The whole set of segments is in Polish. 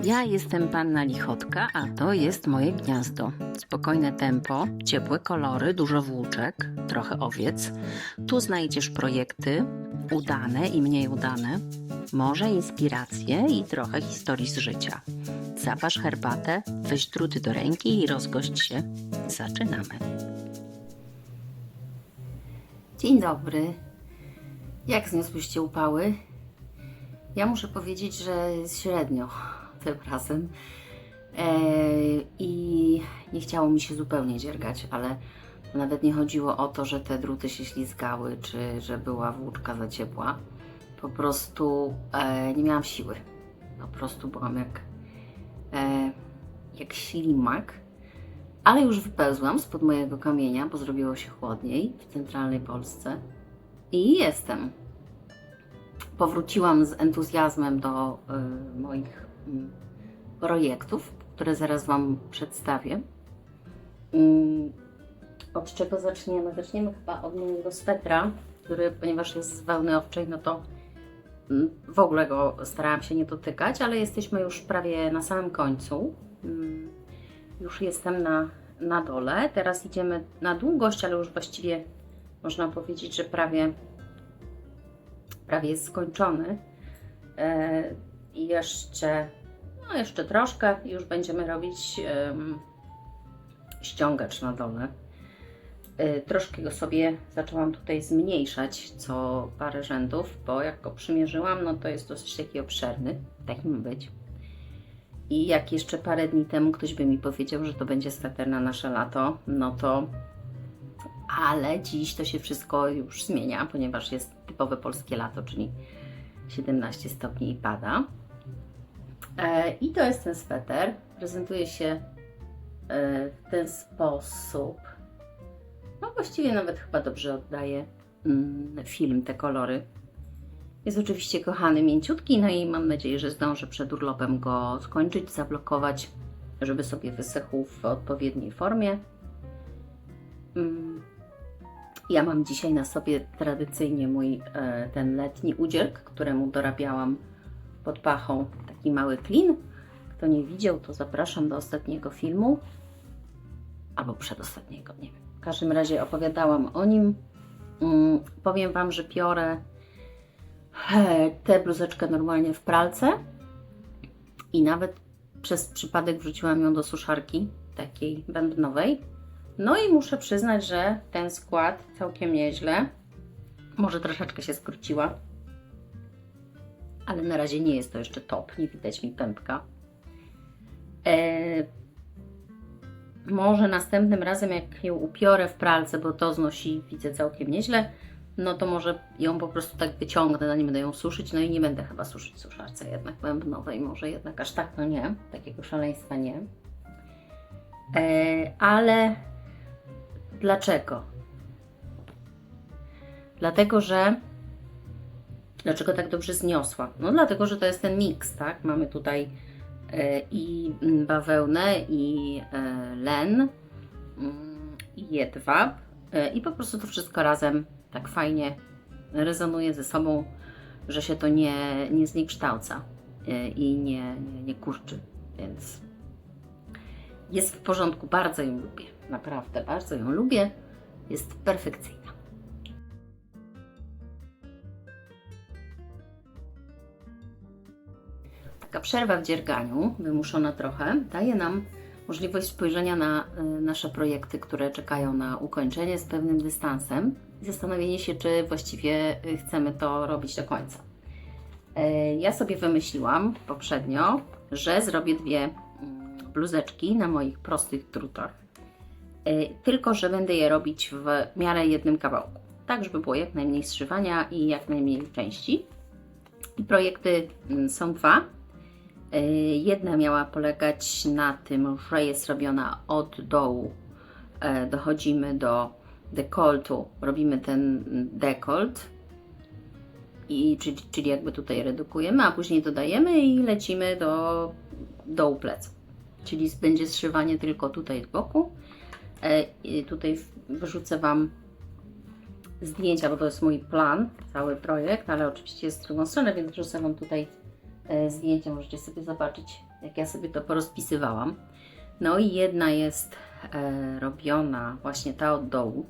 Ja jestem panna Lichotka, a to jest moje gniazdo. Spokojne tempo, ciepłe kolory, dużo włóczek, trochę owiec. Tu znajdziesz projekty udane i mniej udane, może inspiracje i trochę historii z życia. Zaparz herbatę, weź druty do ręki i rozgość się. Zaczynamy. Dzień dobry. Jak zniosłyście upały? Ja muszę powiedzieć, że jest średnio tym razem i nie chciało mi się zupełnie dziergać, ale nawet nie chodziło o to, że te druty się ślizgały, czy że była włóczka za ciepła. Po prostu nie miałam siły. Po prostu byłam jak ślimak, ale już wypełzłam spod mojego kamienia, bo zrobiło się chłodniej w centralnej Polsce i jestem. Powróciłam z entuzjazmem do moich projektów, które zaraz Wam przedstawię. Od czego zaczniemy? Zaczniemy chyba od mojego swetra, który, ponieważ jest z wełny owczej, no to w ogóle go starałam się nie dotykać, ale jesteśmy już prawie na samym końcu. Już jestem na dole. Teraz idziemy na długość, ale już właściwie można powiedzieć, że prawie jest skończony. I jeszcze troszkę i już będziemy robić ściągacz na dole. Troszkę go sobie zaczęłam tutaj zmniejszać co parę rzędów, bo jak go przymierzyłam, no to jest dosyć taki obszerny, tak ma być. I jak jeszcze parę dni temu ktoś by mi powiedział, że to będzie sweter na nasze lato, no to... Ale dziś to się wszystko już zmienia, ponieważ jest typowe polskie lato, czyli 17 stopni i pada. I to jest ten sweter. Prezentuje się w ten sposób. No właściwie nawet chyba dobrze oddaje film, te kolory. Jest oczywiście kochany, mięciutki, no i mam nadzieję, że zdążę przed urlopem go skończyć, zablokować, żeby sobie wysechł w odpowiedniej formie. Ja mam dzisiaj na sobie tradycyjnie mój ten letni udzielk, któremu dorabiałam pod pachą taki mały klin. Kto nie widział, to zapraszam do ostatniego filmu. Albo przedostatniego, nie wiem. W każdym razie opowiadałam o nim. Powiem Wam, że piorę tę bluzeczkę normalnie w pralce i nawet przez przypadek wrzuciłam ją do suszarki, takiej bębnowej. No i muszę przyznać, że ten skład całkiem nieźle. Może troszeczkę się skróciła, ale na razie nie jest to jeszcze top, nie widać mi pępka. Może następnym razem, jak ją upiorę w pralce, bo to znosi, widzę, całkiem nieźle, no to może ją po prostu tak wyciągnę, zanim będę ją suszyć, no i nie będę chyba suszyć w suszarce jednak bębnowej, może jednak aż tak, no nie, takiego szaleństwa nie. Ale dlaczego? Dlaczego tak dobrze zniosła? No dlatego, że to jest ten miks, tak? Mamy tutaj i bawełnę, i len, i jedwab i po prostu to wszystko razem tak fajnie rezonuje ze sobą, że się to nie zniekształca i nie kurczy, więc jest w porządku, bardzo ją lubię, naprawdę bardzo ją lubię, jest perfekcyjna. Taka przerwa w dzierganiu, wymuszona trochę, daje nam możliwość spojrzenia na nasze projekty, które czekają na ukończenie z pewnym dystansem i zastanowienie się, czy właściwie chcemy to robić do końca. Ja sobie wymyśliłam poprzednio, że zrobię dwie bluzeczki na moich prostych drutach, tylko że będę je robić w miarę jednym kawałku, tak żeby było jak najmniej zszywania i jak najmniej części. I projekty są dwa. Jedna miała polegać na tym, że jest robiona od dołu, dochodzimy do dekoltu, robimy ten dekolt, czyli jakby tutaj redukujemy, a później dodajemy i lecimy do dołu plecu. Czyli będzie zszywanie tylko tutaj z boku. I tutaj wyrzucę Wam zdjęcia, bo to jest mój plan, cały projekt, ale oczywiście jest z drugą stronę, więc wrzucę Wam tutaj zdjęcia, możecie sobie zobaczyć, jak ja sobie to porozpisywałam. No i jedna jest robiona, właśnie ta od dołu,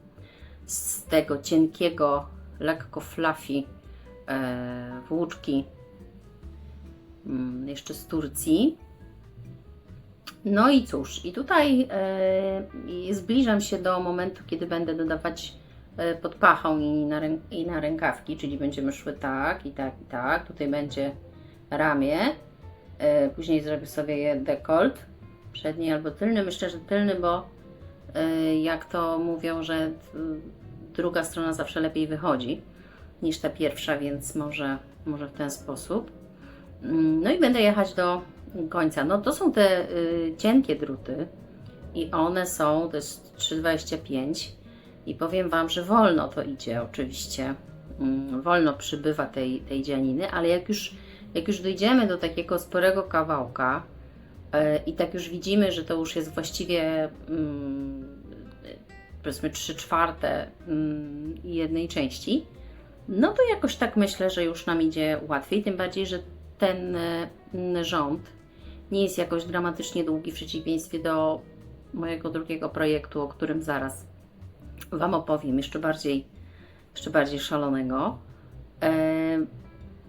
z tego cienkiego, lekko fluffy włóczki, jeszcze z Turcji. No i cóż, i tutaj zbliżam się do momentu, kiedy będę dodawać pod pachą i na rękawki, czyli będziemy szły tak, i tak, i tak. Tutaj będzie ramię, później zrobię sobie dekolt, przedni albo tylny. Myślę, że tylny, bo jak to mówią, że druga strona zawsze lepiej wychodzi niż ta pierwsza, więc może w ten sposób. No i będę jechać do końca. No to są te cienkie druty i one są, to jest 3,25 i powiem Wam, że wolno to idzie oczywiście. Wolno przybywa tej dzianiny, ale jak już dojdziemy do takiego sporego kawałka i tak już widzimy, że to już jest właściwie powiedzmy 3/4 jednej części, no to jakoś tak myślę, że już nam idzie łatwiej, tym bardziej, że ten rząd nie jest jakoś dramatycznie długi w przeciwieństwie do mojego drugiego projektu, o którym zaraz Wam opowiem, jeszcze bardziej szalonego.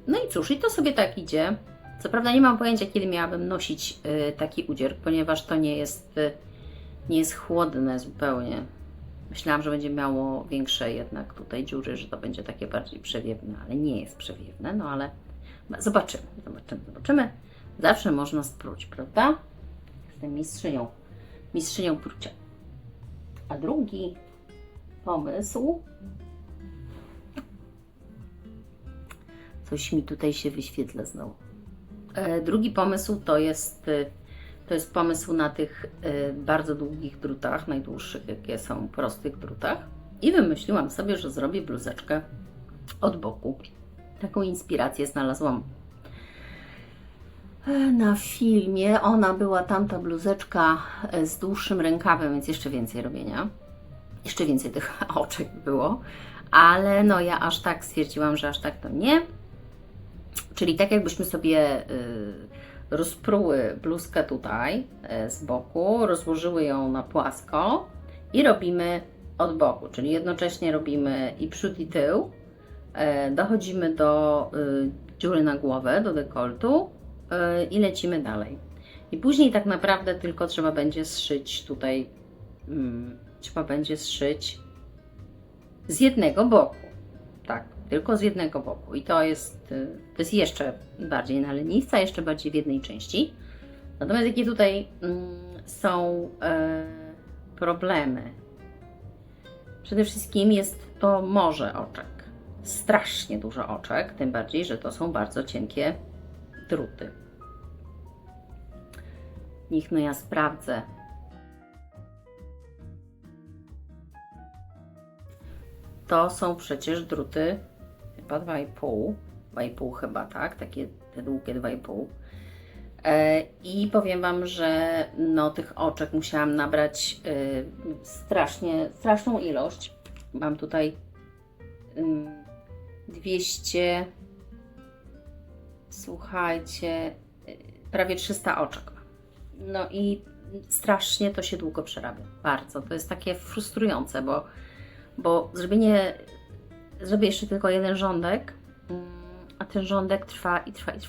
No i cóż, i to sobie tak idzie. Co prawda nie mam pojęcia, kiedy miałabym nosić taki udzier, ponieważ to nie jest chłodne zupełnie. Myślałam, że będzie miało większe jednak tutaj dziury, że to będzie takie bardziej przewiewne, ale nie jest przewiewne, no ale zobaczymy. Zawsze można spróć, prawda? Jestem mistrzynią prucia. A drugi pomysł, coś mi tutaj się wyświetla znowu. Drugi pomysł to jest pomysł na tych bardzo długich drutach, najdłuższych jakie są, prostych drutach. I wymyśliłam sobie, że zrobię bluzeczkę od boku. Taką inspirację znalazłam na filmie. Ona była tamta bluzeczka z dłuższym rękawem, więc jeszcze więcej robienia. Jeszcze więcej tych oczek było. Ale no ja aż tak stwierdziłam, że aż tak to nie. Czyli tak jakbyśmy sobie rozpruły bluzkę tutaj z boku, rozłożyły ją na płasko i robimy od boku, czyli jednocześnie robimy i przód i tył, dochodzimy do dziury na głowę, do dekoltu i lecimy dalej. I później tak naprawdę tylko trzeba będzie zszyć tutaj, z jednego boku, tak, tylko z jednego boku i to jest jeszcze bardziej na leniwca, jeszcze bardziej w jednej części. Natomiast jakie tutaj są problemy? Przede wszystkim jest to morze oczek, strasznie dużo oczek, tym bardziej, że to są bardzo cienkie druty. Niech no ja sprawdzę. To są przecież druty chyba 2,5 chyba, tak? Takie te długie 2,5. I powiem Wam, że no, tych oczek musiałam nabrać straszną ilość. Mam tutaj 200, słuchajcie, prawie 300 oczek. No i strasznie to się długo przerabia. Bardzo. To jest takie frustrujące, bo zrobię jeszcze tylko jeden rządek, a ten rządek trwa.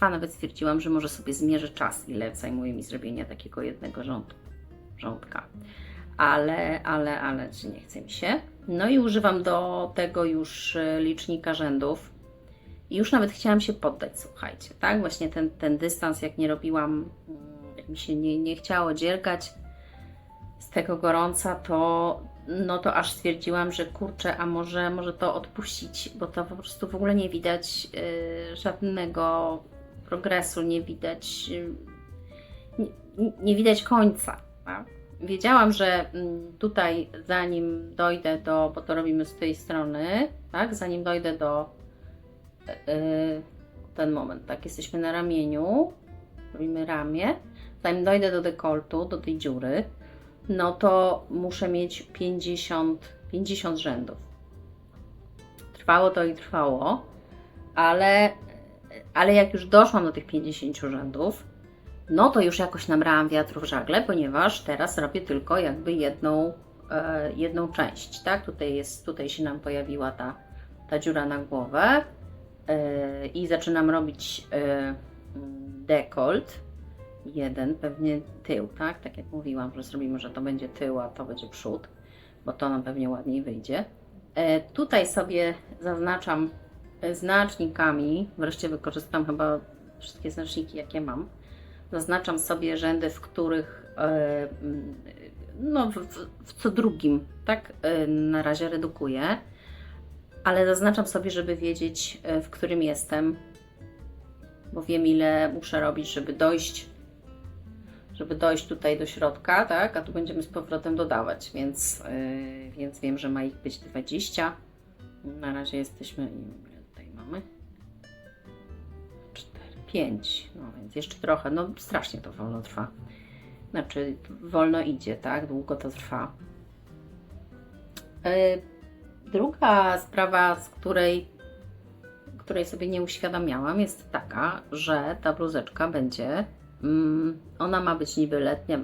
Nawet stwierdziłam, że może sobie zmierzę czas, ile zajmuje mi zrobienie takiego jednego rządka. Ale czy nie chce mi się. No i używam do tego już licznika rzędów. I już nawet chciałam się poddać, słuchajcie, tak? Właśnie ten dystans, jak nie robiłam, jak mi się nie chciało dziergać z tego gorąca, to aż stwierdziłam, że kurczę, a może to odpuścić, bo to po prostu w ogóle nie widać żadnego progresu, nie widać końca. Tak? Wiedziałam, że tutaj zanim dojdę bo to robimy z tej strony, tak? Zanim dojdę do ten moment, tak? Jesteśmy na ramieniu, robimy ramię, zanim dojdę do dekoltu, do tej dziury, no to muszę mieć 50 rzędów. Trwało to i trwało, ale ale jak już doszłam do tych 50 rzędów, no to już jakoś nabrałam wiatru w żagle, ponieważ teraz robię tylko jakby jedną część, tak? Tutaj się nam pojawiła ta dziura na głowę i zaczynam robić dekolt, jeden, pewnie tył, tak? Tak jak mówiłam, że zrobimy, że to będzie tył, a to będzie przód, bo to nam pewnie ładniej wyjdzie. Tutaj sobie zaznaczam znacznikami, wreszcie wykorzystam chyba wszystkie znaczniki, jakie mam. Zaznaczam sobie rzędy, w których no, w co drugim, tak? Na razie redukuję, ale zaznaczam sobie, żeby wiedzieć, w którym jestem, bo wiem, ile muszę robić, żeby dojść tutaj do środka, tak? A tu będziemy z powrotem dodawać, więc wiem, że ma ich być 20. Na razie jesteśmy, ile tutaj mamy? 4, 5, no więc jeszcze trochę, no strasznie to wolno trwa. Znaczy, wolno idzie, tak? Długo to trwa. Druga sprawa, z której sobie nie uświadamiałam, jest taka, że ta bluzeczka będzie, ona ma być niby letnia,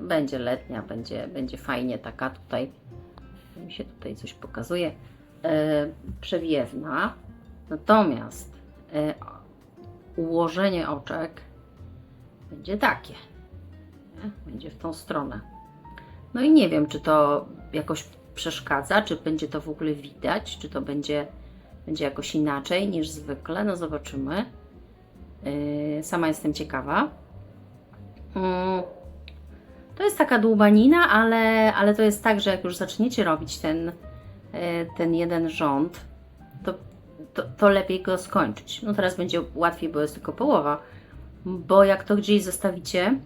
będzie fajnie taka tutaj, mi się tutaj coś pokazuje, przewiewna, natomiast ułożenie oczek będzie takie, nie? Będzie w tą stronę. No i nie wiem, czy to jakoś przeszkadza, czy będzie to w ogóle widać, czy to będzie jakoś inaczej niż zwykle, no zobaczymy. Sama jestem ciekawa. To jest taka dłubanina, ale to jest tak, że jak już zaczniecie robić ten jeden rząd, to lepiej go skończyć. No teraz będzie łatwiej, bo jest tylko połowa, bo jak to gdzieś zostawicie,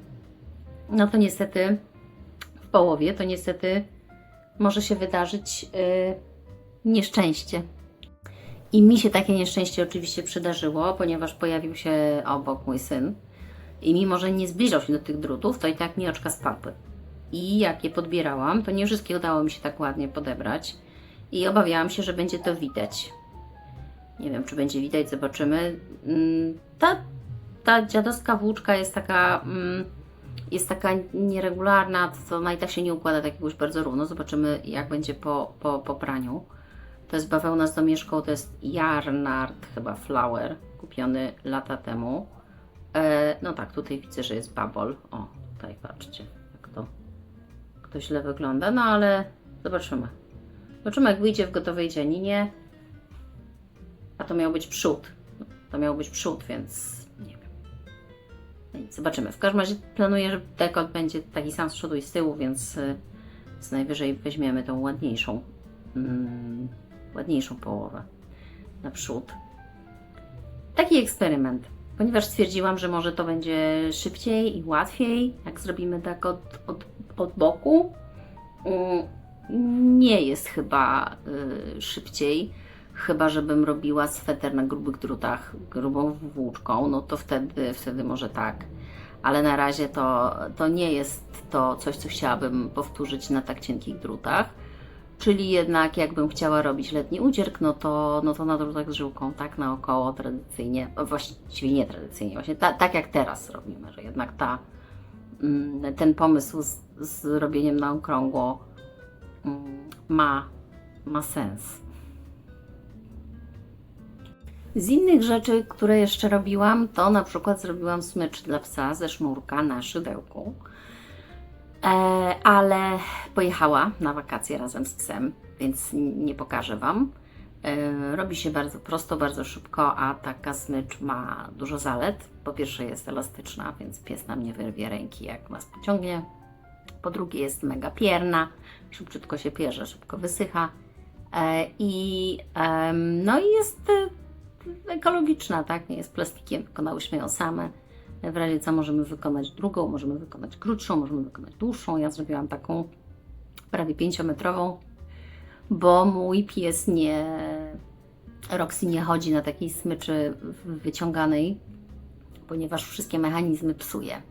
no to niestety w połowie, to niestety może się wydarzyć nieszczęście. I mi się takie nieszczęście oczywiście przydarzyło, ponieważ pojawił się obok mój syn i mimo, że nie zbliżał się do tych drutów, to i tak mi oczka spadły. I jak je podbierałam, to nie wszystkie udało mi się tak ładnie podebrać i obawiałam się, że będzie to widać. Nie wiem, czy będzie widać, zobaczymy. Ta dziadowska włóczka jest taka nieregularna, to ona i tak się nie układa tak jakoś bardzo równo. Zobaczymy, jak będzie po praniu. To jest bawełna z domieszką, to jest Yarnard chyba Flower, kupiony lata temu. No tak, tutaj widzę, że jest babol. O, tutaj patrzcie, jak to źle wygląda, no ale zobaczymy. Zobaczymy, jak wyjdzie w gotowej dzianinie. A to miał być przód. To miał być przód, więc nie wiem. No nic, zobaczymy. W każdym razie planuję, że dekolt będzie taki sam z przodu i z tyłu, więc najwyżej weźmiemy tą ładniejszą połowę na przód. Taki eksperyment, ponieważ stwierdziłam, że może to będzie szybciej i łatwiej, jak zrobimy tak od boku. Nie jest chyba szybciej, chyba żebym robiła sweter na grubych drutach, grubą włóczką, no to wtedy może tak. Ale na razie to nie jest to coś, co chciałabym powtórzyć na tak cienkich drutach. Czyli jednak jakbym chciała robić letni udzierk, no to na drutach z żyłką, tak naokoło tradycyjnie, właściwie nie tradycyjnie, właśnie tak jak teraz robimy, że jednak ten pomysł z robieniem na okrągło ma sens. Z innych rzeczy, które jeszcze robiłam, to na przykład zrobiłam smycz dla psa ze sznurka na szydełku. Ale pojechała na wakacje razem z psem, więc nie pokażę Wam. Robi się bardzo prosto, bardzo szybko, a taka smycz ma dużo zalet. Po pierwsze jest elastyczna, więc pies nam nie wyrwie ręki, jak nas pociągnie. Po drugie jest mega pierna, szybciutko się pierze, szybko wysycha. No i jest ekologiczna, tak? Nie jest plastikiem, wykonałyśmy ją same. W razie co możemy wykonać drugą, możemy wykonać krótszą, możemy wykonać dłuższą. Ja zrobiłam taką prawie 5-metrową, bo mój pies Roxy nie chodzi na takiej smyczy wyciąganej, ponieważ wszystkie mechanizmy psuje.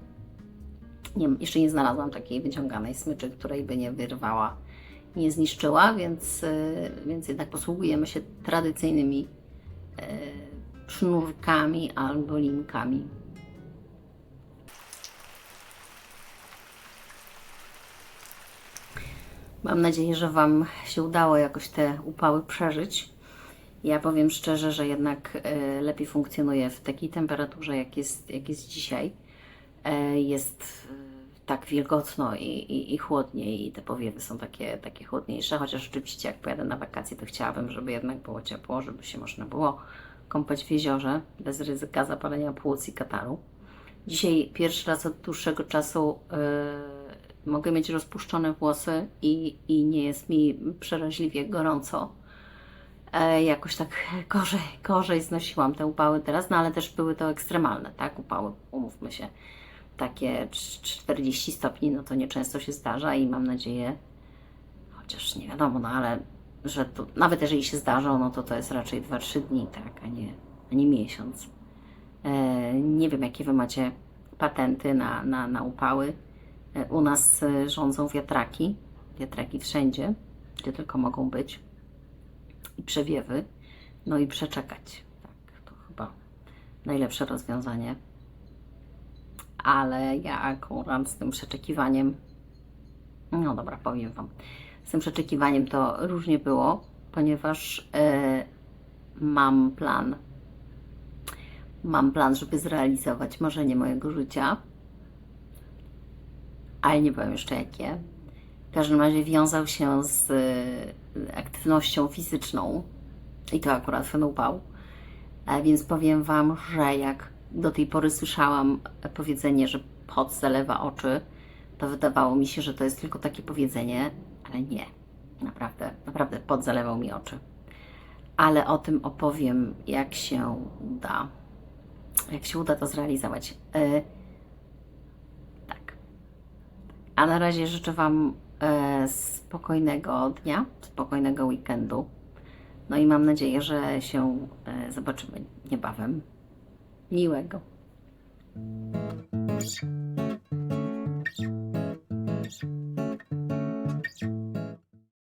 Jeszcze nie znalazłam takiej wyciąganej smyczy, której by nie wyrwała, nie zniszczyła, więc jednak posługujemy się tradycyjnymi sznurkami albo linkami. Mam nadzieję, że Wam się udało jakoś te upały przeżyć. Ja powiem szczerze, że jednak lepiej funkcjonuję w takiej temperaturze, jak jest dzisiaj. Jest tak wilgotno i chłodniej i te powiewy są takie chłodniejsze, chociaż oczywiście jak pojadę na wakacje, to chciałabym, żeby jednak było ciepło, żeby się można było kąpać w jeziorze bez ryzyka zapalenia płuc i kataru. Dzisiaj pierwszy raz od dłuższego czasu mogę mieć rozpuszczone włosy i nie jest mi przeraźliwie gorąco. Jakoś tak gorzej znosiłam te upały teraz, no ale też były to ekstremalne, tak, upały, umówmy się. Takie 40 stopni, no to nieczęsto się zdarza i mam nadzieję, chociaż nie wiadomo, no ale że to, nawet jeżeli się zdarzą, no to jest raczej 2-3 dni, tak, a nie miesiąc. Nie wiem, jakie Wy macie patenty na upały. U nas rządzą wiatraki wszędzie, gdzie tylko mogą być, i przewiewy, no i przeczekać. Tak, to chyba najlepsze rozwiązanie. Ale ja akurat z tym przeczekiwaniem, no dobra, powiem Wam, z tym przeczekiwaniem to różnie było, ponieważ mam plan, żeby zrealizować marzenie mojego życia, ale nie powiem jeszcze jakie. W każdym razie wiązał się z aktywnością fizyczną i to akurat ten upał. Więc powiem Wam, że jak do tej pory słyszałam powiedzenie, że pot zalewa oczy, to wydawało mi się, że to jest tylko takie powiedzenie, ale nie. Naprawdę pot zalewał mi oczy. Ale o tym opowiem, jak się uda. Jak się uda to zrealizować. Tak. A na razie życzę Wam spokojnego dnia, spokojnego weekendu. No i mam nadzieję, że się zobaczymy niebawem. Miłego.